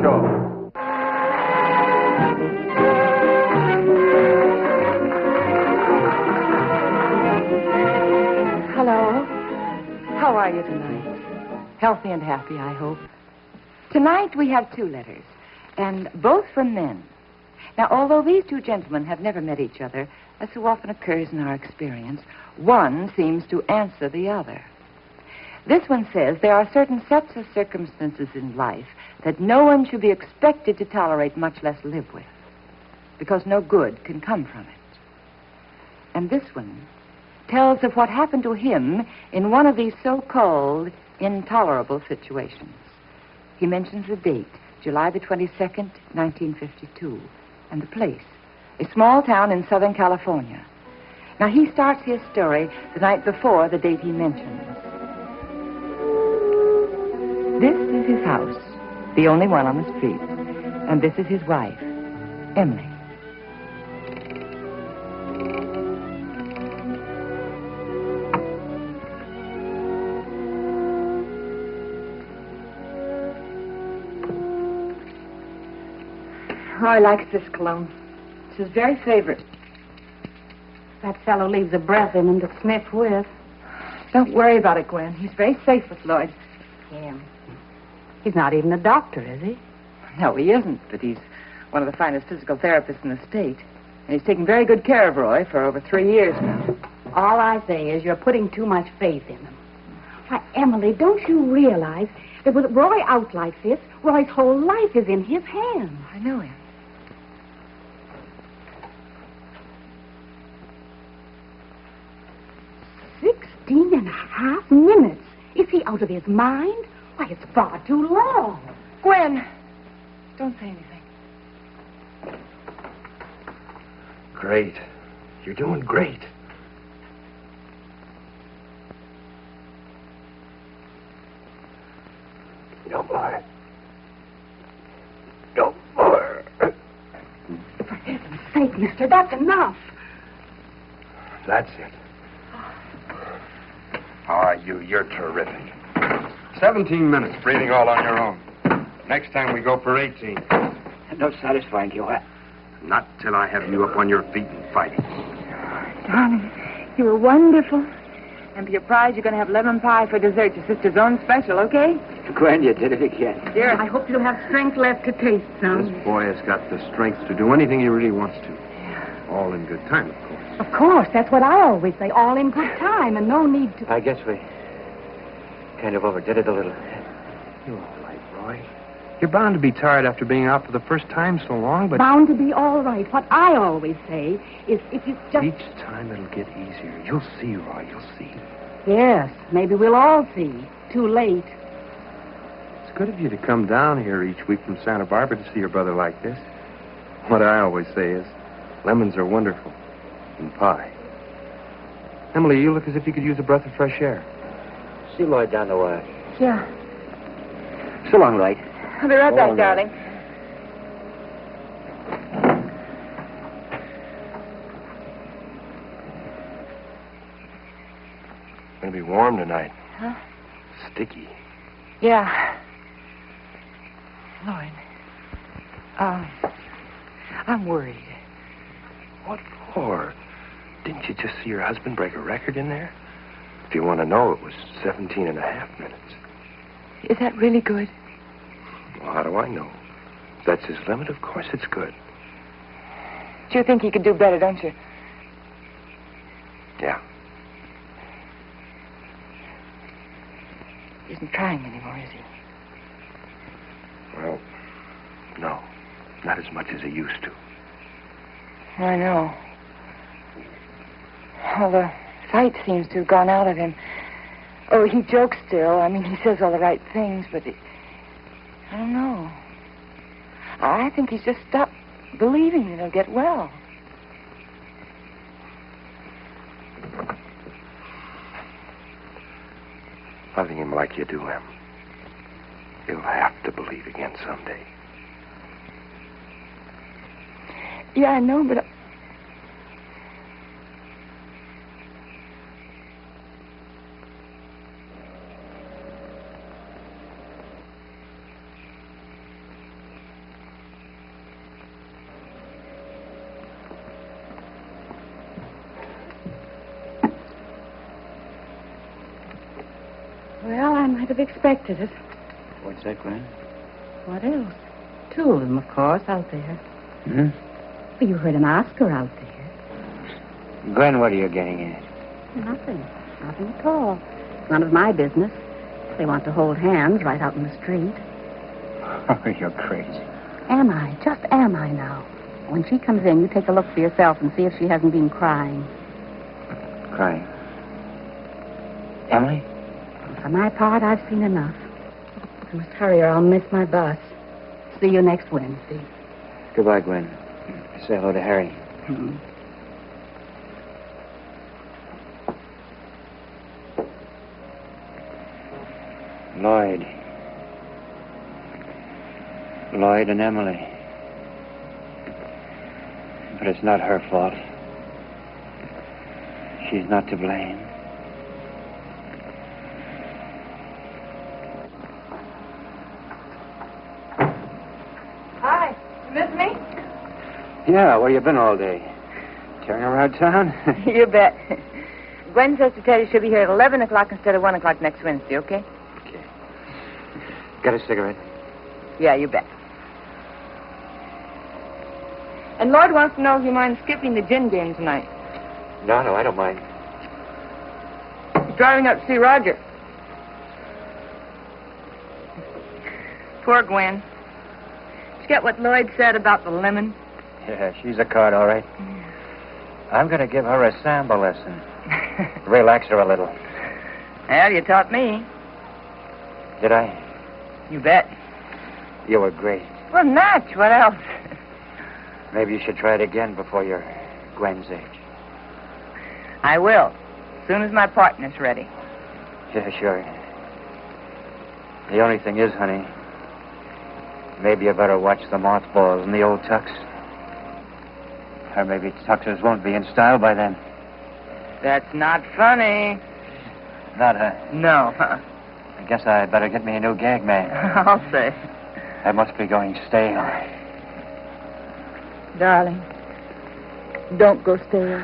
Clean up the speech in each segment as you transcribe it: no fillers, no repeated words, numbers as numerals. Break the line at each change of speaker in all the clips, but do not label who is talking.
Show.
Hello. How are you tonight? Healthy and happy, I hope. Tonight we have 2 letters, and both from men. Now, although these 2 gentlemen have never met each other, as so often occurs in our experience, one seems to answer the other. This one says there are certain sets of circumstances in life that no one should be expected to tolerate, much less live with, because no good can come from it. And this one tells of what happened to him in one of these so-called intolerable situations. He mentions the date, July the 22nd, 1952, and the place, a small town in Southern California. Now, he starts his story the night before the date he mentions. This is his house, the only one on the street, and this is his wife, Emily. Roy likes this cologne. It's his very favorite.
That fellow leaves a breath in him to sniff with.
Don't worry about it, Gwen. He's very safe with Lloyd.
Yeah. He's not even a doctor, is he?
No, he isn't, but he's one of the finest physical therapists in the state. And he's taken very good care of Roy for over 3 years now.
All I say is you're putting too much faith in him. Why, Emily, don't you realize that with Roy out like this, Roy's whole life is in his hands?
I know him.
And a half minutes. Is he out of his mind? Why, it's far too long.
Gwen, don't say anything.
Great. You're doing great. No more. No more.
For heaven's sake, mister, that's enough.
That's it. Oh, you're terrific. 17 minutes, breathing all on your own. Next time we go for 18.
No satisfying you, huh?
Not till I have you up on your feet and fighting.
Darling, you were wonderful. And for your prize, you're going to have lemon pie for dessert, your sister's own special, okay?
Gwen, you did it again.
Dear,
I hope you'll have strength left to taste some.
This boy has got the strength to do anything he really wants to. All in good time, of course.
Of course, that's what I always say. All in good time and no need to...
I guess we kind of overdid it a little.
You're all right, Roy. You're bound to be tired after being out for the first time so long, but...
Bound to be all right. What I always say is if you just...
Each time it'll get easier. You'll see, Roy, you'll see.
Yes, maybe we'll all see. Too late.
It's good of you to come down here each week from Santa Barbara to see your brother like this. What I always say is, lemons are wonderful. And pie. Emily, you look as if you could use a breath of fresh air.
See Lloyd down the wire.
yeah.
So long, Lloyd.
I'll be right back, darling.
It's going to be warm tonight.
Huh?
Sticky.
Yeah. Lloyd, I'm worried.
What for? Didn't you just see your husband break a record in there? If you want to know, it was 17 and a half minutes.
Is that really good?
Well, how do I know? If that's his limit, of course it's good.
Do you think he could do better, don't you?
Yeah.
He isn't trying anymore, is he?
Well, no. Not as much as he used to.
I know. Well, the fight seems to have gone out of him. Oh, he jokes still. I mean, he says all the right things, but I don't know. I think he's just stopped believing that he'll get well.
Loving him like you do, Em. He'll have to believe again someday.
Yeah, I know, but...
Well, I might have expected it.
What's that, Gwen?
What else? Two of them, of course, out there.
Hmm?
Well, you heard an Oscar out there.
Gwen, what are you getting at?
Nothing. Nothing at all. None of my business. They want to hold hands right out in the street.
Oh, you're crazy.
Am I? Just am I now? When she comes in, you take a look for yourself and see if she hasn't been crying.
Crying? Emily?
For my part, I've seen enough. I must hurry or I'll miss my bus. See you next Wednesday.
Goodbye, Gwen. Say hello to Harry.
Hmm.
Lloyd and Emily. But it's not her fault. She's not to blame.
Hi. You miss me?
Yeah, where you been all day? Tearing around town?
You bet. Gwen says to tell you she'll be here at 11 o'clock instead of 1 o'clock next Wednesday, okay?
Okay. Got a cigarette?
Yeah, you bet. And Lloyd wants to know if you mind skipping the gin game tonight.
No, I don't mind.
He's driving up to see Roger. Poor Gwen. Did you get what Lloyd said about the lemon?
Yeah, she's a card, all right. I'm going to give her a samba lesson. Relax her a little.
Well, you taught me.
Did I?
You bet.
You were great.
Well, Natch, what else?
Maybe you should try it again before you're Gwen's age.
I will, as soon as my partner's ready.
Yeah, sure. The only thing is, honey, maybe you better watch the mothballs in the old tux. Or maybe tuxes won't be in style by then.
That's not funny.
Not, huh?
No.
I guess I better get me a new gag man.
I'll say.
I must be going stale.
Darling, don't go stale.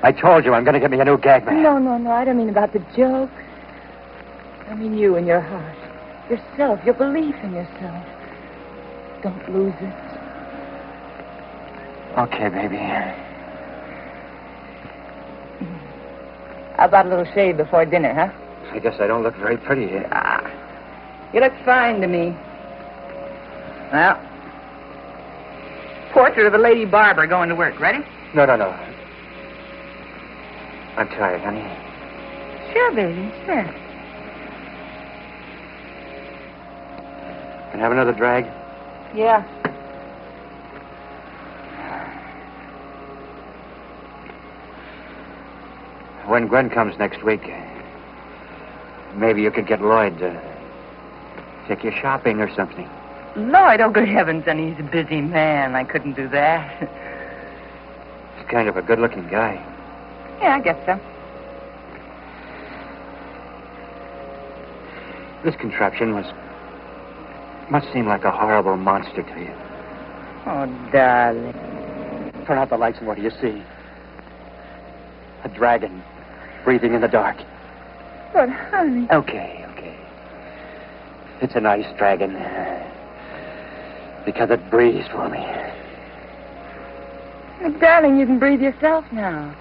I told you I'm going to get me a new gag man.
No, I don't mean about the joke. I mean you and your heart. Yourself, your belief in yourself. Don't lose it.
Okay, baby.
How about a little shave before dinner, huh?
I guess I don't look very pretty here.
You look fine to me. Well, portrait of a lady barber going to work. Ready?
No. I'm tired, honey.
Sure, baby, sure.
Can I have another drag?
Yeah.
When Gwen comes next week, maybe you could get Lloyd to take you shopping or something.
Lloyd, oh, good heavens, honey, he's a busy man. I couldn't do that.
He's kind of a good-looking guy.
Yeah, I guess so.
This contraption must seem like a horrible monster to you.
Oh, darling.
Turn out the lights and what do you see? A dragon breathing in the dark.
But, honey...
Okay. It's a nice dragon. Because it breathes for me.
But, darling, you can breathe yourself now.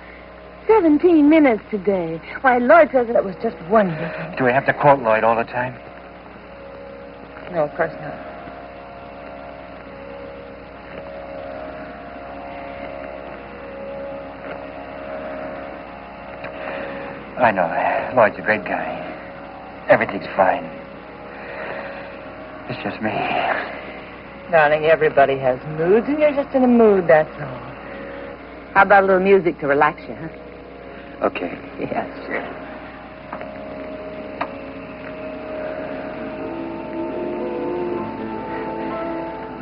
17 minutes today. Why, Lloyd says that was just wonderful.
Do we have to quote Lloyd all the time?
No, of course not.
I know. Lloyd's a great guy. Everything's fine. It's just me.
Darling, everybody has moods, and you're just in a mood, that's all. How about a little music to relax you, huh?
Okay.
Yes.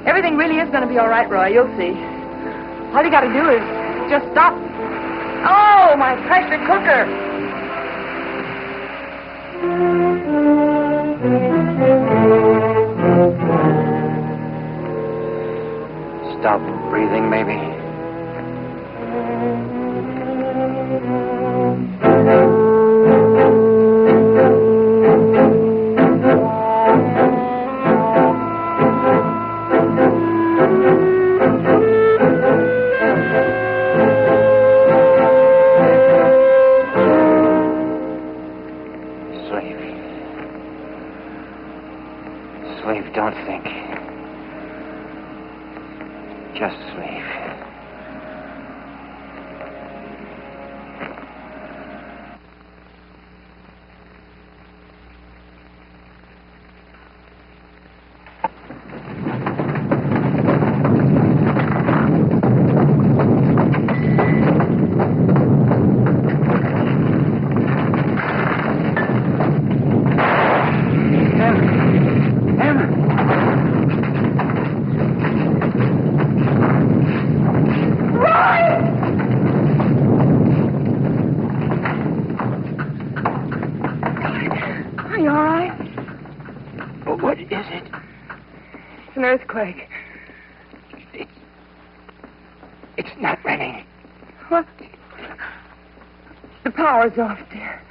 Everything really is going to be all right, Roy. You'll see. All you got to do is just stop. Oh, my pressure cooker.
Stop breathing, maybe. Slave, don't think. Just sleep.
What is it?
It's an earthquake.
It's not raining.
What? The power's off, dear.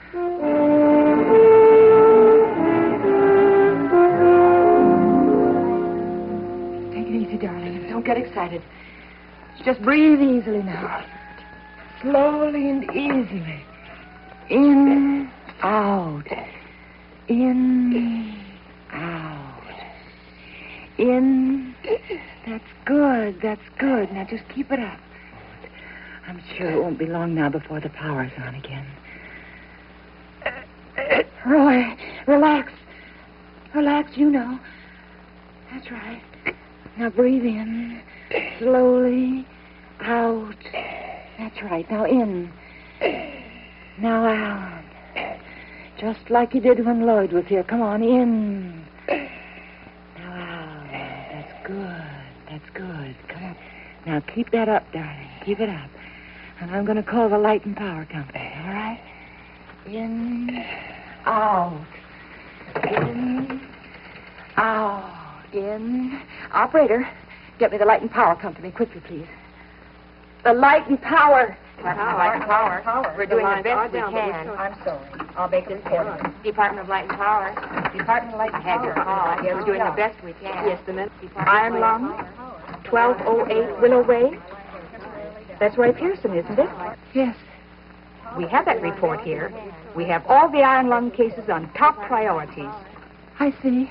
Take it easy, darling. Don't get excited. Just breathe easily now. Slowly and easily. In, out. In, out. In. That's good. That's good. Now just keep it up. I'm sure it won't be long now before the power's on again. Roy, relax. Relax, you know. That's right. Now breathe in. Slowly. Out. That's right. Now in. Now out. Just like you did when Lloyd was here. Come on, in. Now out. That's good. That's good. Come on. Now keep that up, darling. Keep it up. And I'm going to call the light and power company, all right? In, out. In, out. In. Operator, get me the light and power company quickly, please. The light and power.
Light and Power. We're doing the best we can. I'm sorry. I'll make it important. Department of Light and Power. Department of Light and Power. Have your call. Yeah, we're doing the best we can. Yes, the minute.
Iron Lung, 1208 Willow Way. That's Roy Pearson, isn't it?
Yes.
We have that report here. We have all the iron lung cases on top priorities.
I see.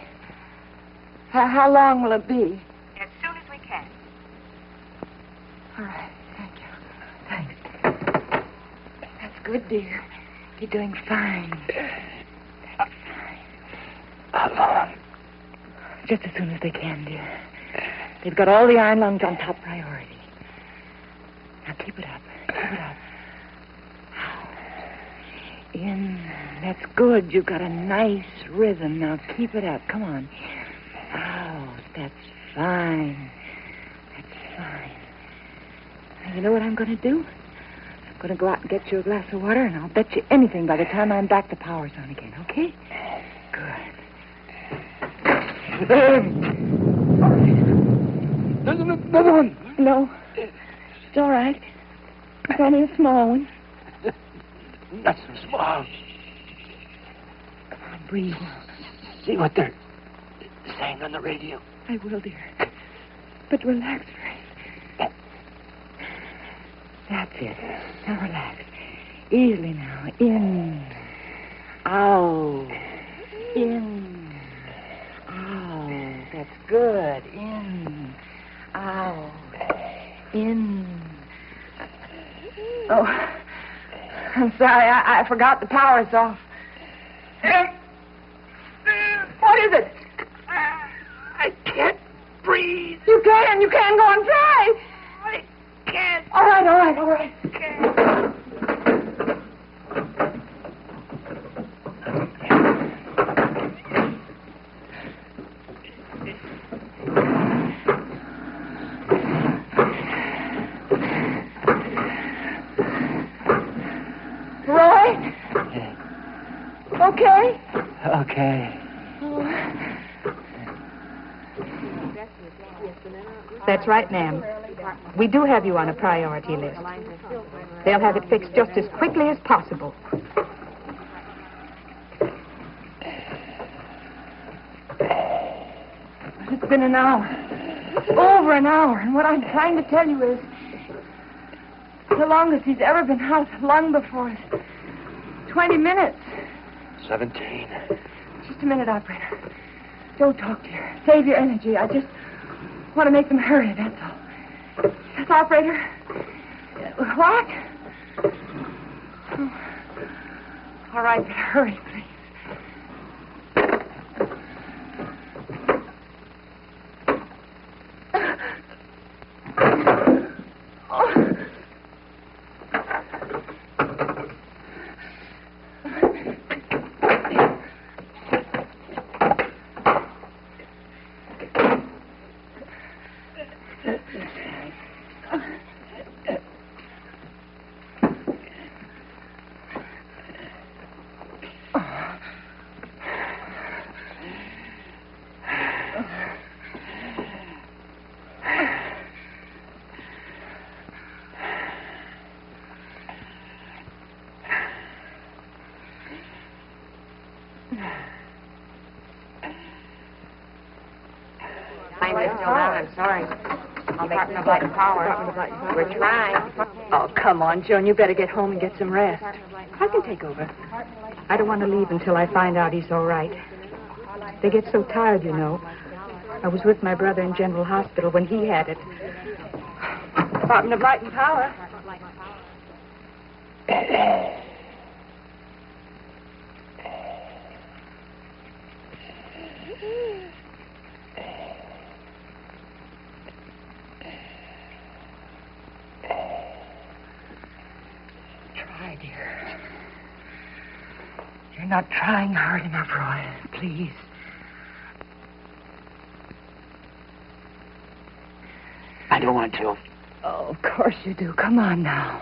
How long will it be?
As soon as we can.
All right. Thank you. Thanks. That's good, dear. You're doing fine. That's fine.
How long?
Just as soon as they can, dear. They've got all the iron lungs on top priority. Now keep it up. Keep it up. In. That's good. You've got a nice rhythm. Now keep it up. Come on. Out. That's fine. That's fine. Now, you know what I'm going to do? I'm going to go out and get you a glass of water, and I'll bet you anything by the time I'm back, the power's on again, okay? Good.
Another one.
No. It's all right. It's only a small one.
Not so small.
Come on, breathe.
See what they're saying on the radio.
I will, dear. But relax first. That's it. Now relax. Easily now. In. Out. In. Out. That's good. In. Out. In. Oh, I'm sorry. I forgot the power's off. What is it?
I can't breathe.
You can. You can. Go and try.
I can't.
All right. Roy? Okay?
Okay.
That's right, ma'am. We do have you on a priority list. They'll have it fixed just as quickly as possible.
It's been an hour. Over an hour. And what I'm trying to tell you is... The longest he's ever been out, long before us. 20 minutes.
17.
Just a minute, operator. Don't talk, dear. Save your energy. I just want to make them hurry, that's all. Yes, operator? What? Oh. All right, but hurry, please.
I'm sorry. Department of Light and Power. We're trying.
Oh, come on, Joan. You better get home and get some rest. I can take over. I don't want to leave until I find out he's all right. They get so tired, you know. I was with my brother in General Hospital when he had it. Department of Light and Power.
Try, dear. You're not trying hard enough, Roy. Please.
I don't want to.
Oh, of course you do. Come on now.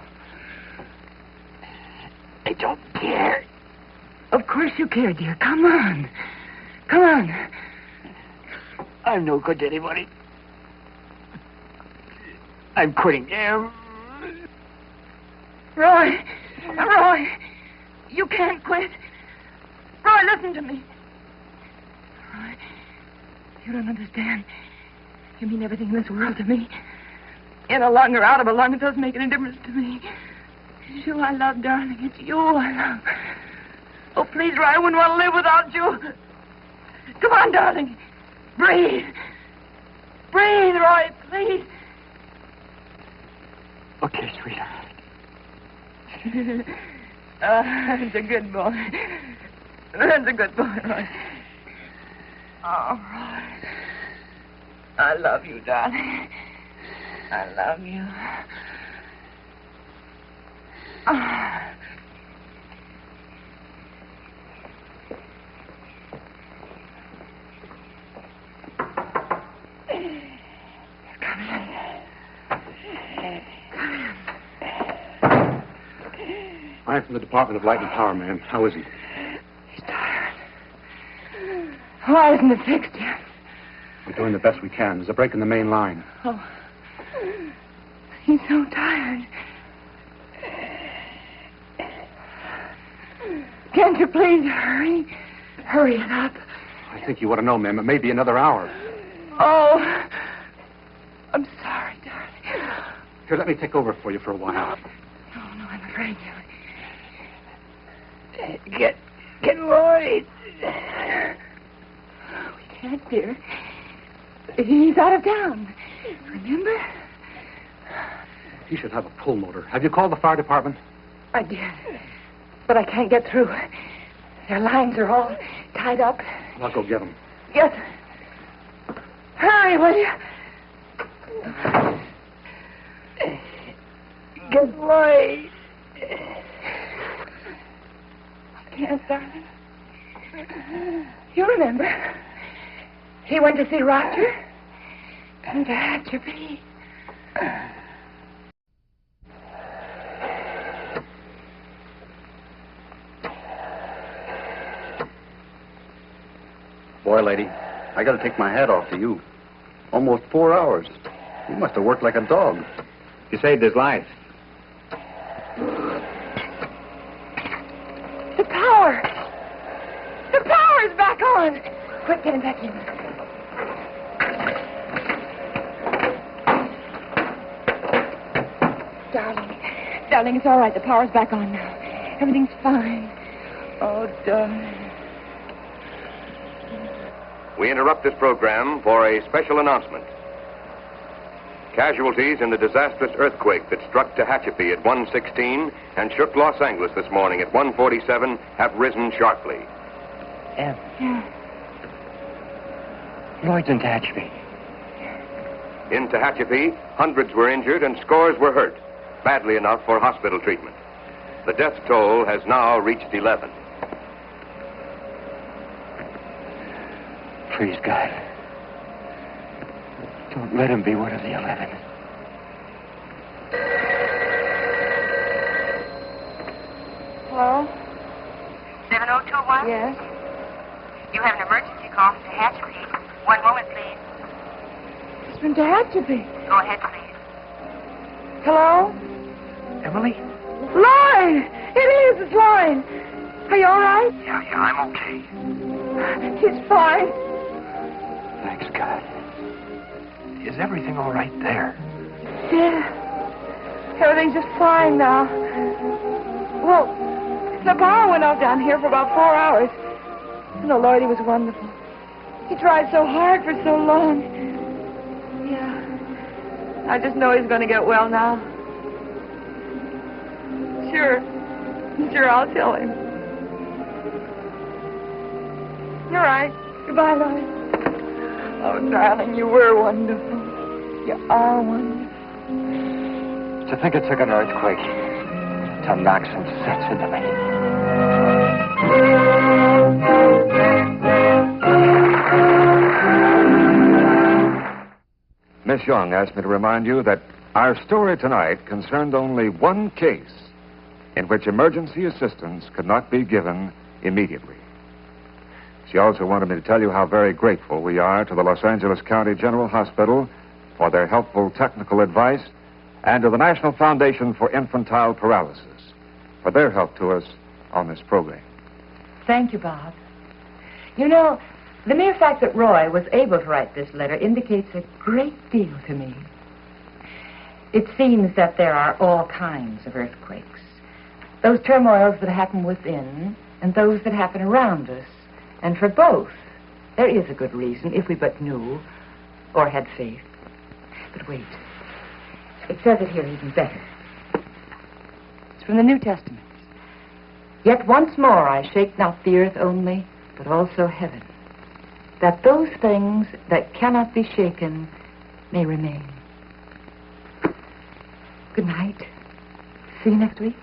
I don't care.
Of course you care, dear. Come on. Come on.
I'm no good to anybody. I'm quitting.
Roy. Roy. You can't quit. Roy, listen to me. Roy, you don't understand. You mean everything in this world to me. In a lung or out of a lung, it doesn't make any difference to me. It's you I love, darling. It's you I love. Oh, please, Roy, I wouldn't want to live without you. Come on, darling. Breathe. Breathe, Roy, please.
Okay, sweetheart.
That's a good boy. That's a good boy, Roy. Oh, Roy. I love you, darling. I love you. Oh. Come in. Come in.
I'm from the Department of Light and Power, ma'am. How is he?
He's tired. Why isn't it fixed yet?
We're doing the best we can. There's a break in the main line.
Oh. He's so tired. Can't you please hurry? Hurry it up.
I think you ought to know, ma'am. It may be another hour.
Oh. I'm sorry, darling.
Here, let me take over for you for a while.
No, I'm afraid to.
Get Lloyd.
We can't, dear. He's out of town. Remember?
He should have a pull motor. Have you called the fire department?
I did. But I can't get through. Their lines are all tied up.
I'll go get him.
Yes. Hurry, will you?
Get Lloyd.
I can't, darling. You remember. He went to see Roger. And to hatch your bee.
Boy, lady, I got to take my hat off to you. Almost 4 hours. You must have worked like a dog. You saved his life.
The power! The power's back on! Quick, get him back in. Darling, Darling, it's all right. The power's back on now. Everything's fine. Oh, darling.
We interrupt this program for a special announcement. Casualties in the disastrous earthquake that struck Tehachapi at 1:16 and shook Los Angeles this morning at 1:47 have risen sharply.
Lloyd's in Tehachapi.
In Tehachapi, hundreds were injured and scores were hurt, badly enough for hospital treatment. The death toll has now reached 11.
Please, God. Don't let him be one of the 11.
Hello?
7021?
Yes?
You have an emergency call from Tehachapi. One moment, please.
It's from Tehachapi.
Go ahead, please.
Hello?
Emily?
Lloyd! It is. It's Lloyd. Are you all right?
Yeah, I'm okay.
He's fine.
Thanks, God. Is everything all right there?
Yeah. Everything's just fine now. Well, the power went out down here for about 4 hours. And the Lord, he was wonderful. He tried so hard for so long. Yeah. I just know he's going to get well now. Sure, I'll tell him. You're right. Goodbye, Lloyd. Oh, darling, you were wonderful. You are wonderful.
To think it took an earthquake to knock some sense into me.
Miss Young asked me to remind you that our story tonight concerned only one case in which emergency assistance could not be given immediately. She also wanted me to tell you how very grateful we are to the Los Angeles County General Hospital for their helpful technical advice and to the National Foundation for Infantile Paralysis for their help to us on this program.
Thank you, Bob. You know, the mere fact that Roy was able to write this letter indicates a great deal to me. It seems that there are all kinds of earthquakes. Those turmoils that happen within and those that happen around us. And for both, there is a good reason if we but knew or had faith. But wait. It says it here even better. It's from the New Testament. Yet once more I shake not the earth only, but also heaven, that those things that cannot be shaken may remain. Good night. See you next week.